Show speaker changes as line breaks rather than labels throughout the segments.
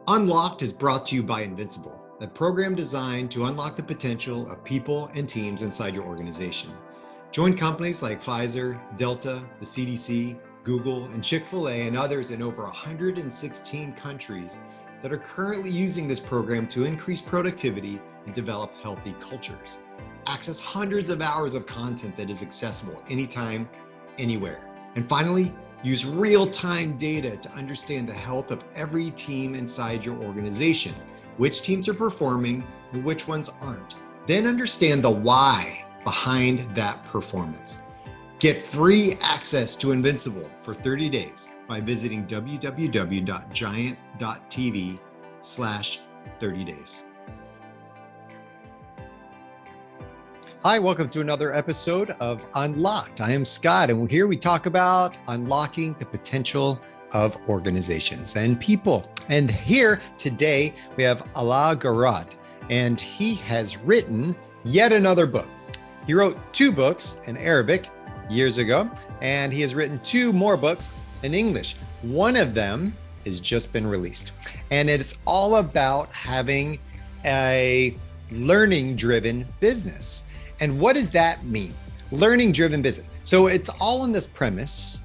Unlocked is brought to you by Invincible, a program designed to unlock the potential of people and teams inside your organization. Join companies like Pfizer, Delta, the CDC, Google, and Chick-fil-A, and others in over 116 countries that are currently using this program to increase productivity and develop healthy cultures. Access hundreds of hours of content that is accessible anytime, anywhere. And finally, use real-time data to understand the health of every team inside your organization, which teams are performing and which ones aren't. Then understand the why behind that performance. Get free access to Invincible for 30 days by visiting www.giant.tv/30days. Hi, welcome to another episode of Unlocked. I am Scott, and here we talk about unlocking the potential of organizations and people. And here today we have Alaa Garad, and he has written yet another book. He wrote 2 books in Arabic years ago, and he has written 2 more books in English. One of them has just been released, and it's all about having a learning-driven business. And what does that mean? Learning-driven business. So it's all on this premise.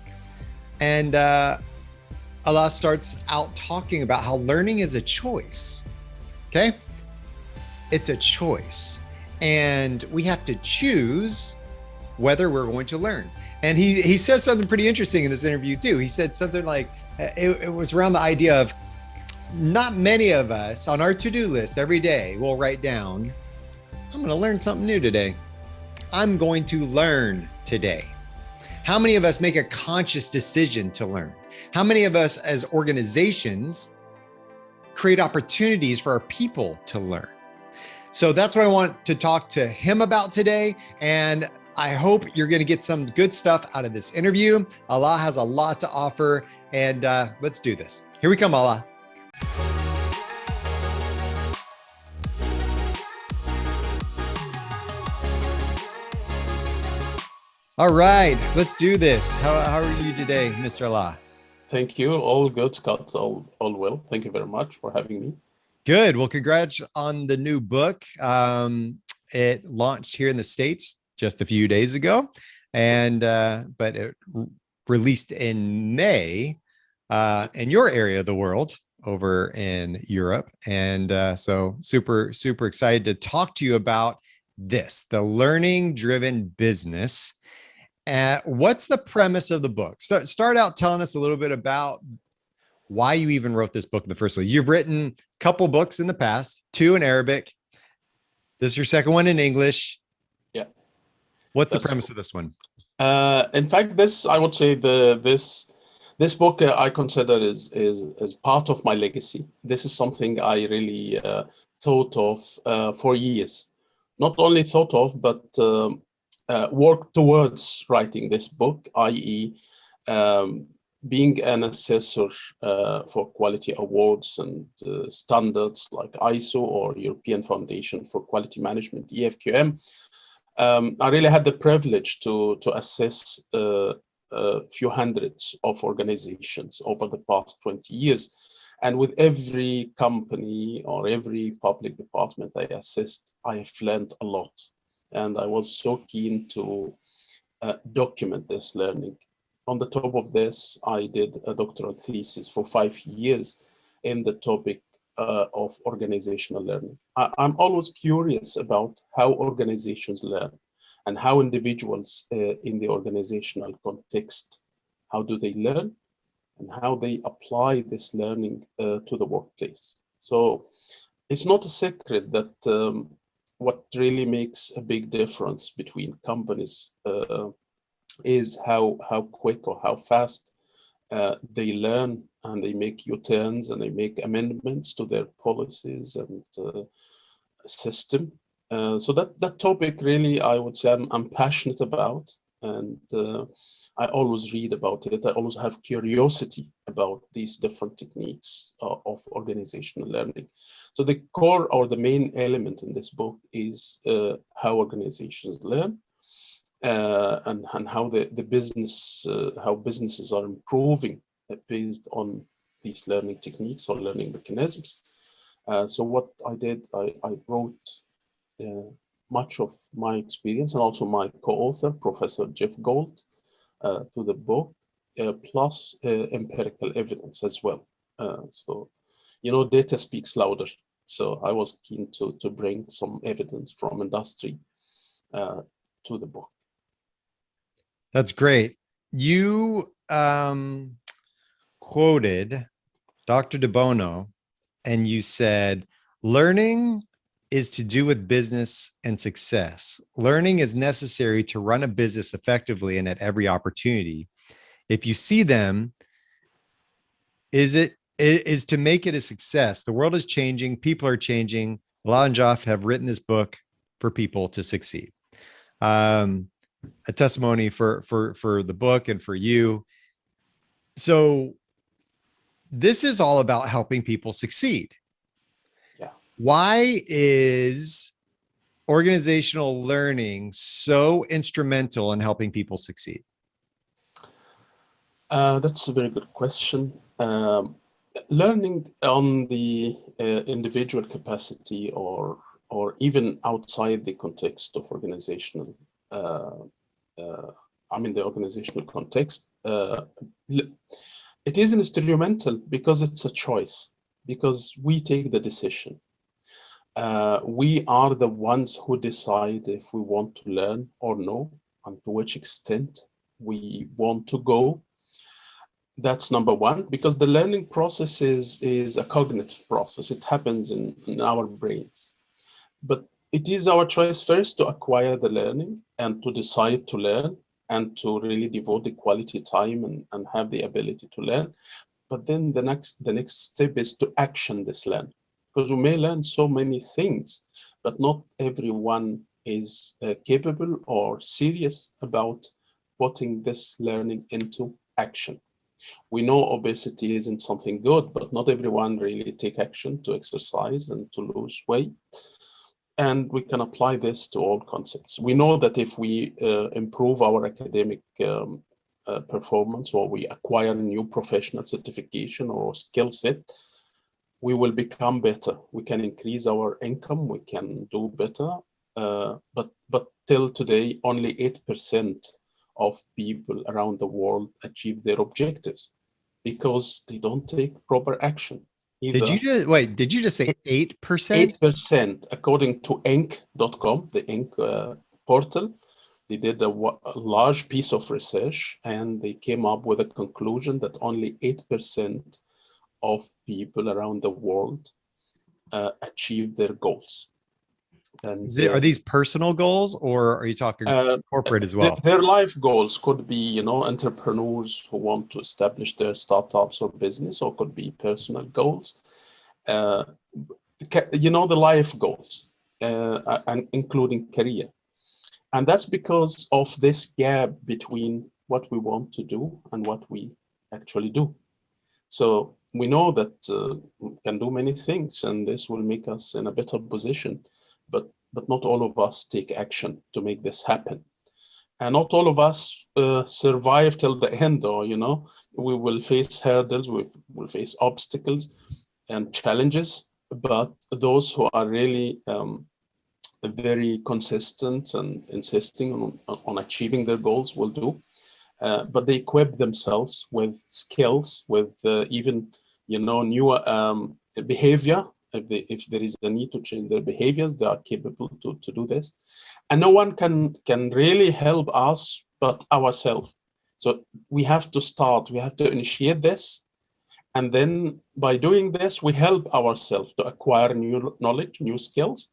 And Alaa starts out talking about how learning is a choice. Okay? It's a choice. And we have to choose whether we're going to learn. And he says something pretty interesting in this interview too. He said something like, it was around the idea of not many of us on our to-do list every day will write down, I'm going to learn something new today. I'm going to learn today. How many of us make a conscious decision to learn? How many of us as organizations create opportunities for our people to learn? So that's what I want to talk to him about today. And I hope you're going to get some good stuff out of this interview. Alaa has a lot to offer, and let's do this. Here we come, Alaa. All right, let's do this. How are you today, Mr. Alaa?
Thank you. All good, Scott. All well. Thank you very much for having me.
Good. Well, congrats on the new book. It launched here in the States just a few days ago, and but it released in May in your area of the world, over in Europe. And so super excited to talk to you about this, the learning-driven business. What's the premise of the book? Start out telling us a little bit about why you even wrote this book in the first place. You've written a couple books in the past, 2 in Arabic. This is your second one in English.
Yeah.
What's the premise of this one?
In fact, I would say this book I consider is part of my legacy. This is something I really thought of for years. Not only thought of, but worked towards writing this book, i.e. Being an assessor for quality awards and standards like ISO or European Foundation for Quality Management, EFQM. I really had the privilege to assess a few hundreds of organizations over the past 20 years. And with every company or every public department I assessed, I have learned a lot. And I was so keen to document this learning. On the top of this, I did a doctoral thesis for 5 years in the topic of organizational learning. I'm always curious about how organizations learn and how individuals in the organizational context, how do they learn and how they apply this learning to the workplace. So it's not a secret that what really makes a big difference between companies is how quick or how fast they learn, and they make U-turns and they make amendments to their policies and system. So that topic really, I would say I'm passionate about, and I always read about it. I always have curiosity about these different techniques of organizational learning. So the core or the main element in this book is how organizations learn, and how the business, how businesses are improving based on these learning techniques or learning mechanisms. So what I did, I wrote much of my experience and also my co-author, Professor Jeff Gold, to the book, plus empirical evidence as well. So, data speaks louder. So I was keen to bring some evidence from industry to the book.
That's great. You quoted Dr. De Bono, and you said, learning is to do with business and success. Learning is necessary to run a business effectively and at every opportunity. If you see them, is to make it a success. The world is changing. People are changing. Alaa and Jeff have written this book for people to succeed. A testimony for the book and for you. So this is all about helping people succeed.
Yeah.
Why is organizational learning so instrumental in helping people succeed?
That's a very good question. Learning on the individual capacity or even outside the context of organizational, the organizational context, it is instrumental because it's a choice, because we take the decision. We are the ones who decide if we want to learn or no, and to which extent we want to go. That's number one, because the learning process is a cognitive process. It happens in our brains. But it is our choice first to acquire the learning and to decide to learn and to really devote the quality time and have the ability to learn. But then the next step is to action this learning, because we may learn so many things, but not everyone is capable or serious about putting this learning into action. We know obesity isn't something good, but not everyone really take action to exercise and to lose weight. And we can apply this to all concepts. We know that if we improve our academic performance, or we acquire a new professional certification or skill set, we will become better. We can increase our income, we can do better. But till today, only 8% of people around the world achieve their objectives because they don't take proper action. Either.
Did you just say 8%?
8%, according to Inc.com, the Inc. Portal. They did a large piece of research and they came up with a conclusion that only 8% of people around the world achieve their goals. And
are these personal goals, or are you talking corporate as well?
Their life goals could be, entrepreneurs who want to establish their startups or business, or could be personal goals. The life goals, and including career. And that's because of this gap between what we want to do and what we actually do. So we know that we can do many things, and this will make us in a better position, but not all of us take action to make this happen. And not all of us survive till the end, or, we will face hurdles, we will face obstacles and challenges, but those who are really very consistent and insisting on achieving their goals will do. But they equip themselves with skills, with even, new behavior. If there is a need to change their behaviors, they are capable to do this. And no one can really help us but ourselves. So we have to start, we have to initiate this. And then by doing this, we help ourselves to acquire new knowledge, new skills.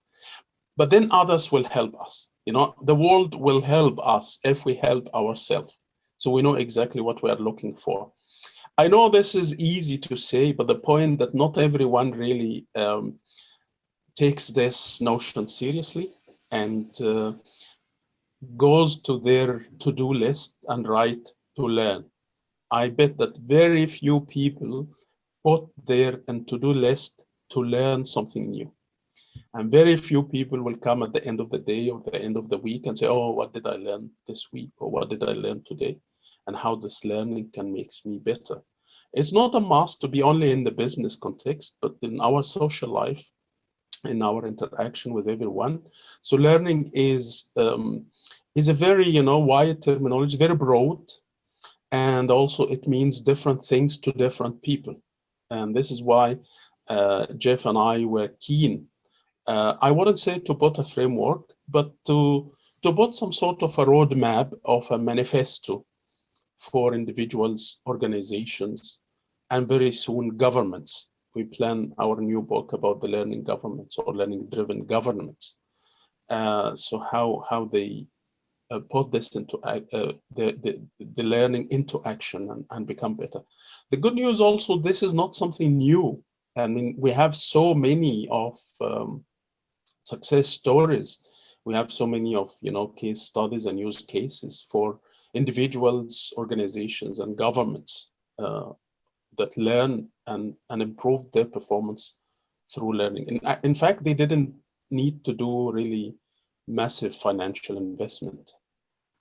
But then others will help us. The world will help us if we help ourselves. So we know exactly what we are looking for. I know this is easy to say, but the point that not everyone really takes this notion seriously and goes to their to-do list and write to learn. I bet that very few people put their to-do list to learn something new. And very few people will come at the end of the day or the end of the week and say, oh, what did I learn this week? Or what did I learn today? And how this learning can make me better. It's not a must to be only in the business context, but in our social life, in our interaction with everyone. So learning is a very, wide terminology, very broad, and also it means different things to different people. And this is why Jeff and I were keen. I wouldn't say to put a framework, but to put some sort of a roadmap of a manifesto for individuals, organizations, and very soon governments. We plan our new book about the learning governments or learning-driven governments. So how they put this into the learning into action and become better. The good news also, this is not something new. I mean, we have so many of success stories. We have so many of case studies and use cases for individuals, organizations, and governments that learn and improve their performance through learning. In fact, they didn't need to do really massive financial investment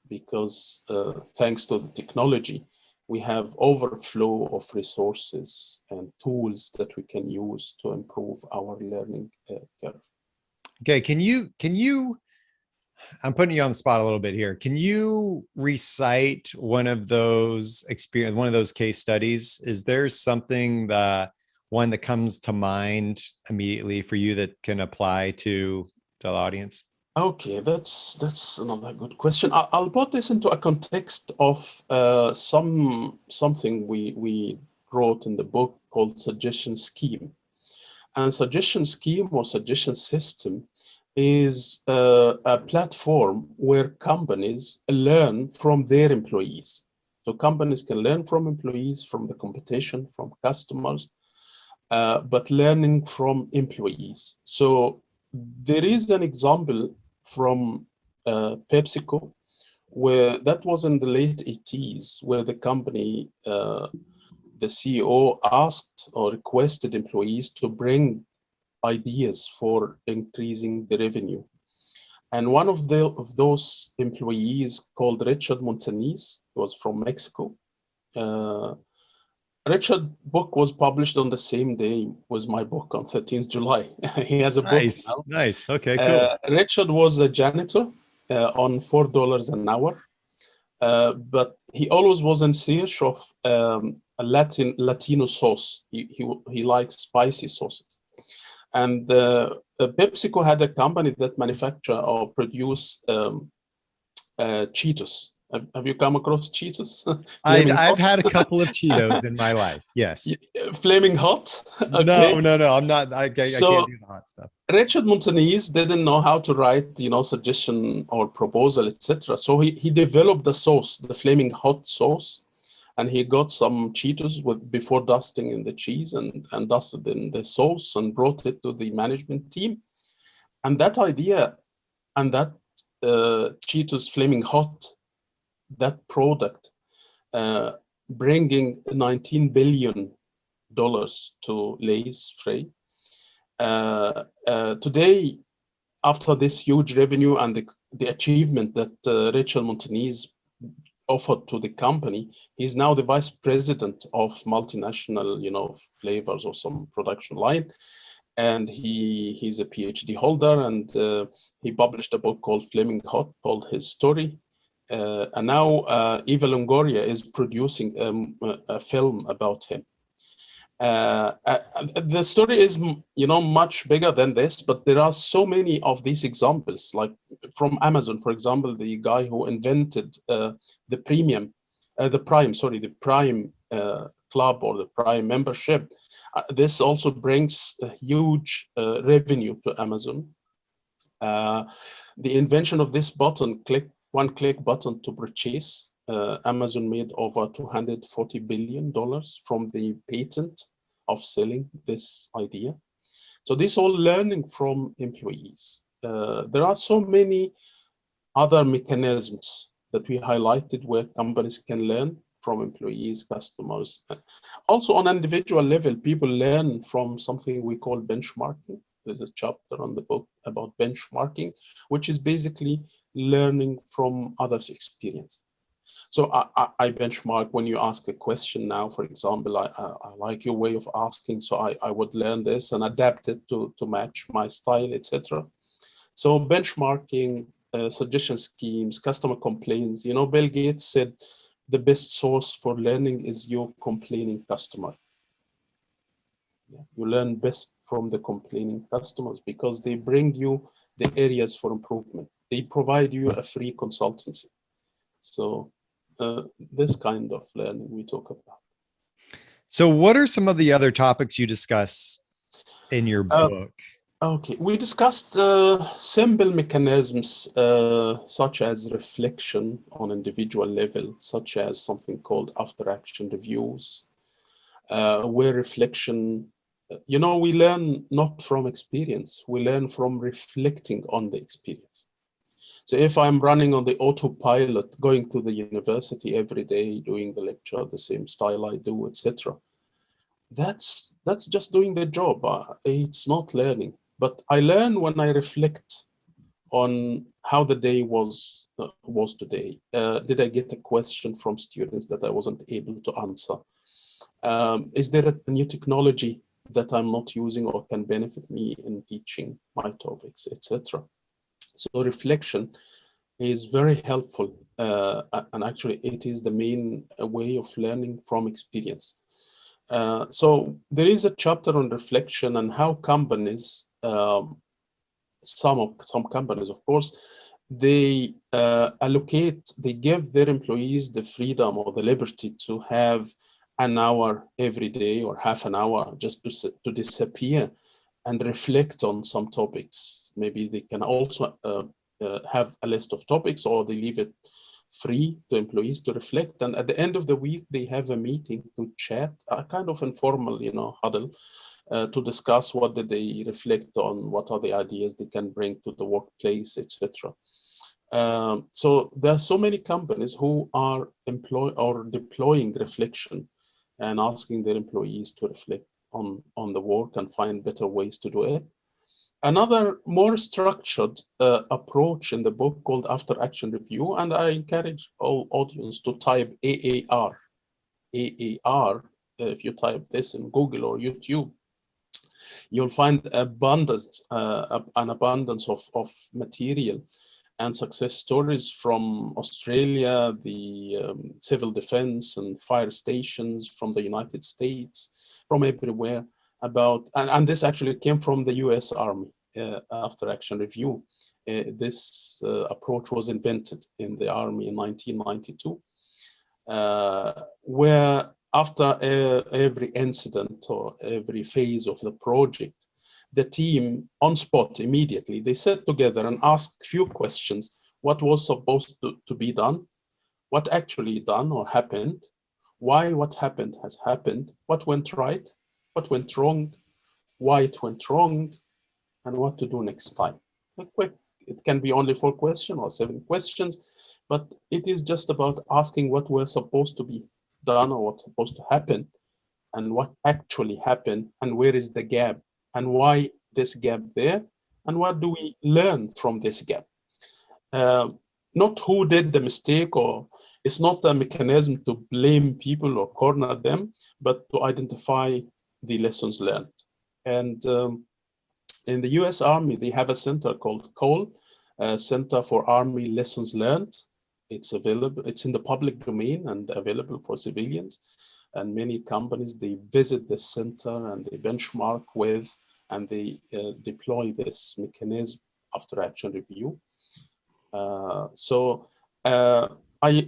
because thanks to the technology, we have overflow of resources and tools that we can use to improve our learning curve.
Okay, can you, I'm putting you on the spot a little bit here. Can you recite one of those case studies? Is there something one that comes to mind immediately for you that can apply to the audience?
Okay, that's another good question. I'll put this into a context of something we wrote in the book called suggestion scheme. And suggestion scheme or suggestion system is a platform where companies learn from their employees. So companies can learn from employees, from the competition, from customers, but learning from employees. So there is an example from PepsiCo, where that was in the late 80s, where the company, the CEO asked or requested employees to bring ideas for increasing the revenue. And one of those employees called Richard Montañez, was from Mexico. Richard's book was published on the same day with my book on 13th July. He has a book now.
Nice. Okay, cool.
Richard was a janitor on $4 an hour, but he always was in search of a Latino sauce. He likes spicy sauces. And PepsiCo had a company that manufacture or produce Cheetos. Have you come across Cheetos?
I've had a couple of Cheetos in my life. Yes.
Flaming hot?
Okay. No, I'm not. I can't do the hot stuff.
Richard Montañez didn't know how to write, suggestion or proposal, etc. So he developed the sauce, the flaming hot sauce, and he got some Cheetos before dusting in the cheese and dusted in the sauce and brought it to the management team. And that idea and that Cheetos flaming hot, that product, bringing $19 billion to Lay's Frey. Today, after this huge revenue and the achievement that Richard Montañez offered to the company, he's now the vice president of multinational, flavors or some production line. And he's a PhD holder, and he published a book called Flaming Hot, told his story. And now Eva Longoria is producing a film about him. The story is, much bigger than this, but there are so many of these examples, like from Amazon, for example, the guy who invented the Prime Club or the Prime membership. This also brings a huge revenue to Amazon. The invention of this button, one-click button to purchase, Amazon made over $240 billion from the patent of selling this idea. So this all learning from employees. There are so many other mechanisms that we highlighted where companies can learn from employees, customers. Also on an individual level, people learn from something we call benchmarking. There's a chapter on the book about benchmarking, which is basically learning from others' experience. So I benchmark when you ask a question now, for example, I like your way of asking, so I would learn this and adapt it to match my style, etc. So benchmarking, suggestion schemes, customer complaints. You know, Bill Gates said the best source for learning is your complaining customer. Yeah. You learn best from the complaining customers because they bring you the areas for improvement. They provide you a free consultancy. So this kind of learning we talk about.
So, what are some of the other topics you discuss in your book?
Okay, we discussed simple mechanisms such as reflection on individual level, such as something called after action reviews, where reflection, you know, we learn not from experience, we learn from reflecting on the experience. So if I'm running on the autopilot, going to the university every day, doing the lecture, the same style I do, etc., that's just doing the job. It's not learning. But I learn when I reflect on how the day was today. Did I get a question from students that I wasn't able to answer? Is there a new technology that I'm not using or can benefit me in teaching my topics, etc.? So reflection is very helpful, and actually it is the main way of learning from experience. So there is a chapter on reflection and how companies, some companies, of course, they they give their employees the freedom or the liberty to have an hour every day or half an hour just to disappear and reflect on some topics. Maybe they can also have a list of topics, or they leave it free to employees to reflect. And at the end of the week, they have a meeting to chat, a kind of informal, you know, huddle, to discuss what did they reflect on, what are the ideas they can bring to the workplace, etc. So there are so many companies who are deploying reflection and asking their employees to reflect on the work and find better ways to do it. Another more structured approach in the book called After Action Review, and I encourage all audience to type AAR. AAR, if you type this in Google or YouTube, you'll find an abundance of material and success stories from Australia, the civil defense and fire stations from the United States, from everywhere about, and this actually came from the US Army After Action Review. This approach was invented in the Army in 1992, where after every incident or every phase of the project, the team on spot immediately, they sat together and asked few questions. What was supposed to be done? What actually done or happened? Why what happened has happened? What went right? What went wrong? Why it went wrong? And what to do next time? It can be only 4 questions or 7 questions, but it is just about asking what were supposed to be done or what's supposed to happen, and what actually happened, and where is the gap, and why this gap there, and what do we learn from this gap. Not who did the mistake, or it's not a mechanism to blame people or corner them, but to identify the lessons learned. And in the US Army, they have a center called COLE, Center for Army Lessons Learned. It's available, it's in the public domain and available for civilians. And many companies, they visit the center and they benchmark with, and they deploy this mechanism after action review.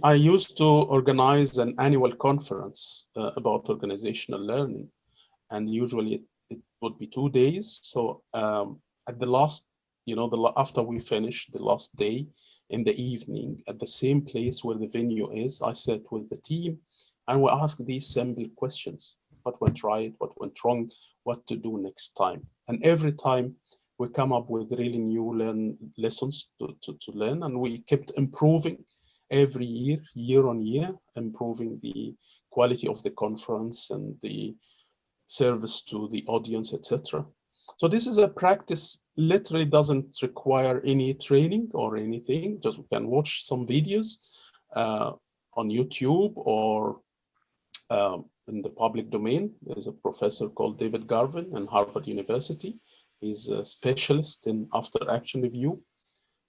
I used to organize an annual conference about organizational learning, and usually it would be 2 days. So at the last, after we finish the last day in the evening, at the same place where the venue is, I sat with the team and we ask these simple questions: what went right, what went wrong, what to do next time. And every time we come up with really new lessons to learn, and we kept improving every year on year, improving the quality of the conference and the service to the audience, etc. So this is a practice, literally doesn't require any training or anything. Just we can watch some videos on YouTube or in the public domain. There's a professor called David Garvin in Harvard University. He's a specialist in after action review.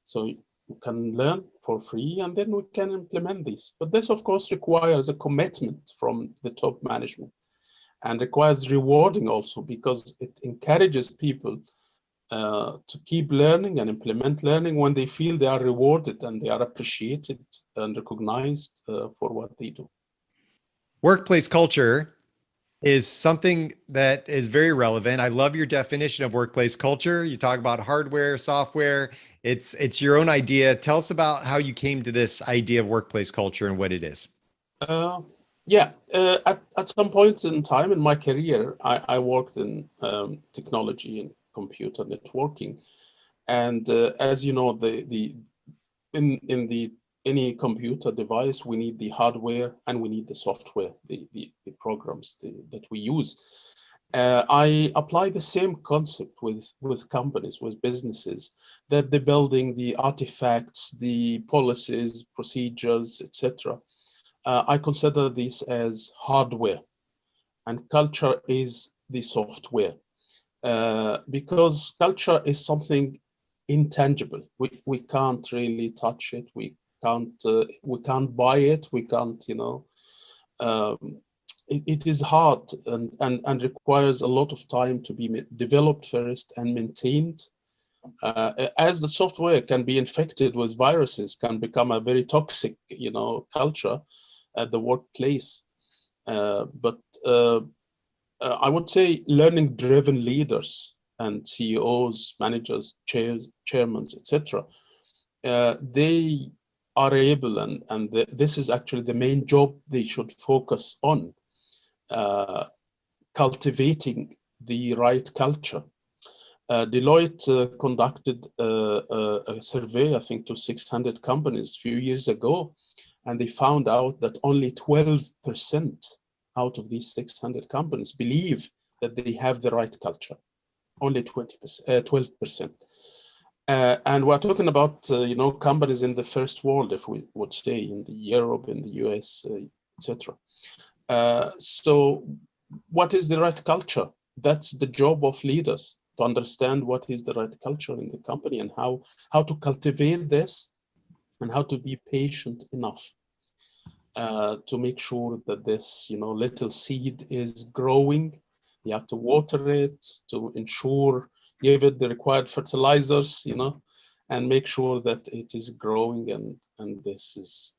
So you can learn for free and then we can implement these. But this, of course, requires a commitment from the top management and requires rewarding also, because it encourages people to keep learning and implement learning when they feel they are rewarded and they are appreciated and recognized for what they do.
Workplace culture is something that is very relevant. I love your definition of workplace culture. You talk about hardware, software. It's your own idea. Tell us about how you came to this idea of workplace culture and what it is.
At some point in time in my career, I worked in technology and computer networking, and as you know, in any computer device, we need the hardware and we need the software, the programs that we use. I apply the same concept with companies, with businesses, that they're building the artifacts, the policies, procedures, etc. I consider this as hardware, and culture is the software, because culture is something intangible. We can't really touch it. We can't buy it. We can't, it is hard and requires a lot of time to be developed first and maintained. As the software can be infected with viruses, can become a very toxic, culture at the workplace. But I would say learning-driven leaders and CEOs, managers, chairmen, etc. They are able, and this is actually the main job they should focus on, cultivating the right culture. Deloitte conducted a survey, I think, to 600 companies a few years ago, and they found out that only 12% out of these 600 companies believe that they have the right culture. Only 12%. And we're talking about, companies in the first world, if we would say, in the Europe, in the US, etc. So what is the right culture? That's the job of leaders, to understand what is the right culture in the company and how to cultivate this and how to be patient enough to make sure that this, little seed is growing. You have to water it to ensure, give it the required fertilizers, and make sure that it is growing. And this is,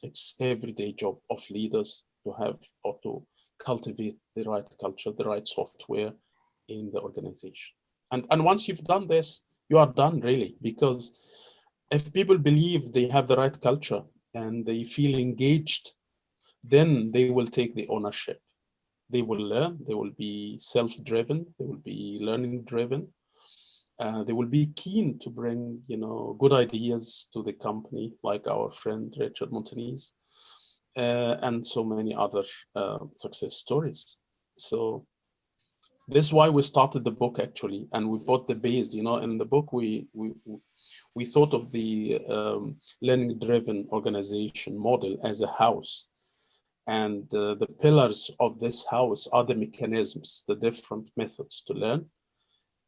it's everyday job of leaders to have or to cultivate the right culture, the right software in the organization. And once you've done this, you are done really, because if people believe they have the right culture and they feel engaged, then they will take the ownership. They will learn, they will be self-driven, they will be learning-driven. They will be keen to bring, good ideas to the company, like our friend Richard Montanese, and so many other success stories. So this is why we started the book, actually, and we bought the base. In the book we thought of the learning-driven organization model as a house. And the pillars of this house are the mechanisms, the different methods to learn.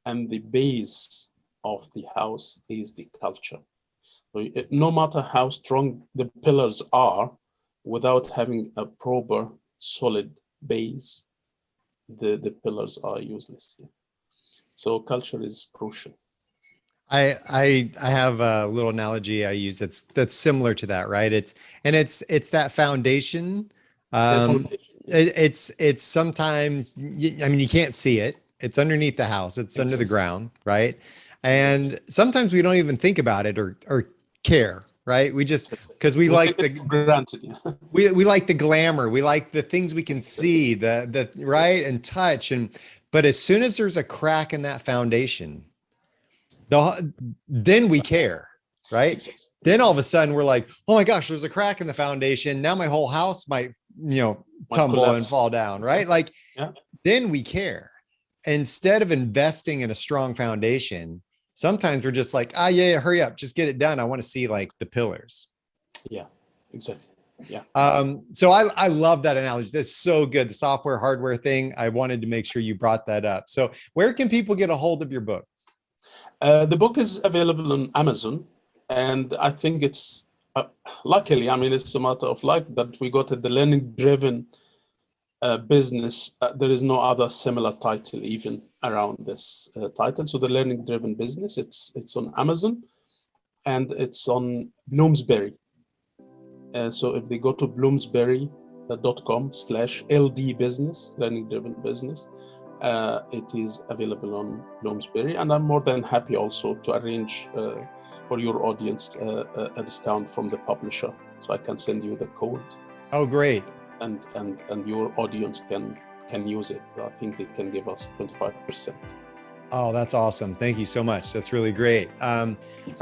And the base of the house is the culture. So no matter how strong the pillars are, without having a proper solid base, the pillars are useless. So culture is crucial.
I have a little analogy I use that's similar to that, right? It's that foundation. It's sometimes, you can't see it. It's underneath the house. It's under the ground, right? And sometimes we don't even think about it or care, right? We just, because we like the
granted, yeah.
we like the glamour. We like the things we can see, the right, and touch. But as soon as there's a crack in that foundation, then we care, right? Then all of a sudden we're like, oh my gosh, there's a crack in the foundation. Now my whole house might, tumble and fall down, right? Like, then we care. Instead of investing in a strong foundation, sometimes we're just like, yeah, hurry up, just get it done. I want to see like the pillars.
Yeah, exactly. Yeah.
So I love that analogy. That's so good. The software, hardware thing. I wanted to make sure you brought that up. So where can people get a hold of your book?
The book is available on Amazon, and I think it's luckily, I mean, it's a matter of luck that we got it, the learning-driven business. There is no other similar title even around this title. So the learning-driven business, it's on Amazon, and it's on Bloomsbury. So if they go to bloomsbury.com/LD business, learning-driven business, it is available on Bloomsbury, and I'm more than happy also to arrange for your audience a discount from the publisher, so I can send you the code.
Oh, great!
And your audience can use it. I think they can give us 25%.
Oh, that's awesome. Thank you so much. That's really great. I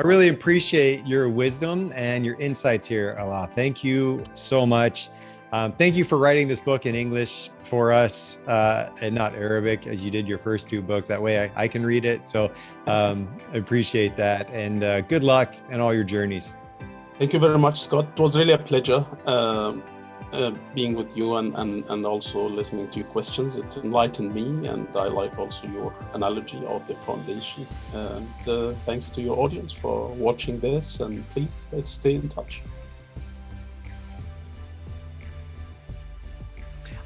really appreciate your wisdom and your insights here, Alaa. Thank you so much. Thank you for writing this book in English for us and not Arabic, as you did your first two books. That way I can read it. So I appreciate that. And good luck in all your journeys.
Thank you very much, Scott. It was really a pleasure being with you and also listening to your questions. It enlightened me, and I like also your analogy of the foundation. And thanks to your audience for watching this, and please, let's stay in touch.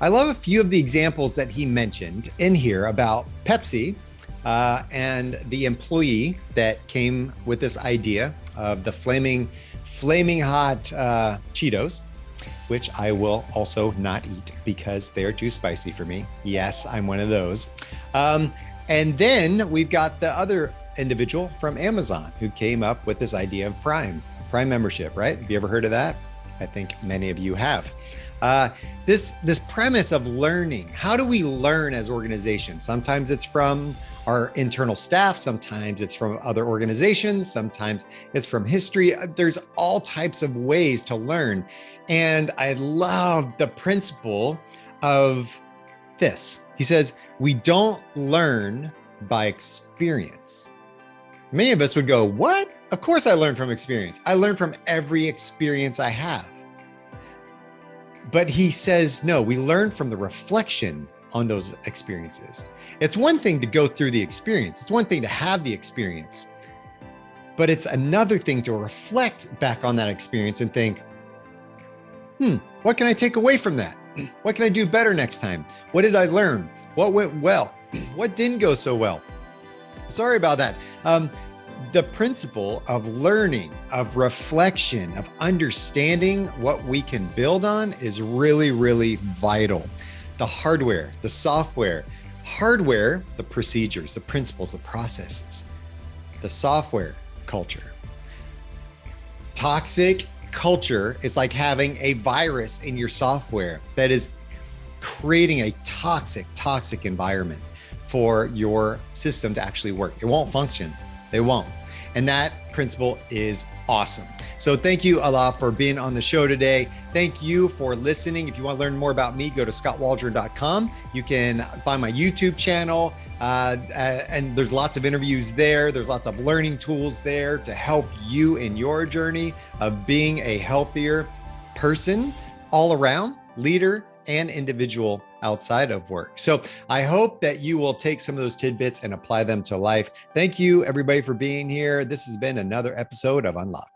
I love a few of the examples that he mentioned in here about Pepsi and the employee that came with this idea of the flaming hot Cheetos, which I will also not eat because they're too spicy for me. Yes, I'm one of those. And then we've got the other individual from Amazon who came up with this idea of Prime membership, right? Have you ever heard of that? I think many of you have. This premise of learning. How do we learn as organizations? Sometimes it's from our internal staff, sometimes it's from other organizations, sometimes it's from history. There's all types of ways to learn. And I love the principle of this. He says, we don't learn by experience. Many of us would go, what? Of course I learn from experience. I learn from every experience I have. But he says, no, we learn from the reflection on those experiences. It's one thing to go through the experience. It's one thing to have the experience, but it's another thing to reflect back on that experience and think, what can I take away from that? What can I do better next time? What did I learn? What went well? What didn't go so well? Sorry about that. The principle of learning, of reflection, of understanding what we can build on is really, really vital. The hardware, the software, hardware, the procedures, the principles, the processes, the software, culture. Toxic culture is like having a virus in your software that is creating a toxic environment for your system to actually work. It won't function. They won't. And that principle is awesome. So thank you, Alaa, for being on the show today. Thank you for listening. If you want to learn more about me, go to scotwaldron.com. You can find my YouTube channel, and there's lots of interviews there. There's lots of learning tools there to help you in your journey of being a healthier person all around, leader, and individual outside of work. So I hope that you will take some of those tidbits and apply them to life. Thank you, everybody, for being here. This has been another episode of Unlocked.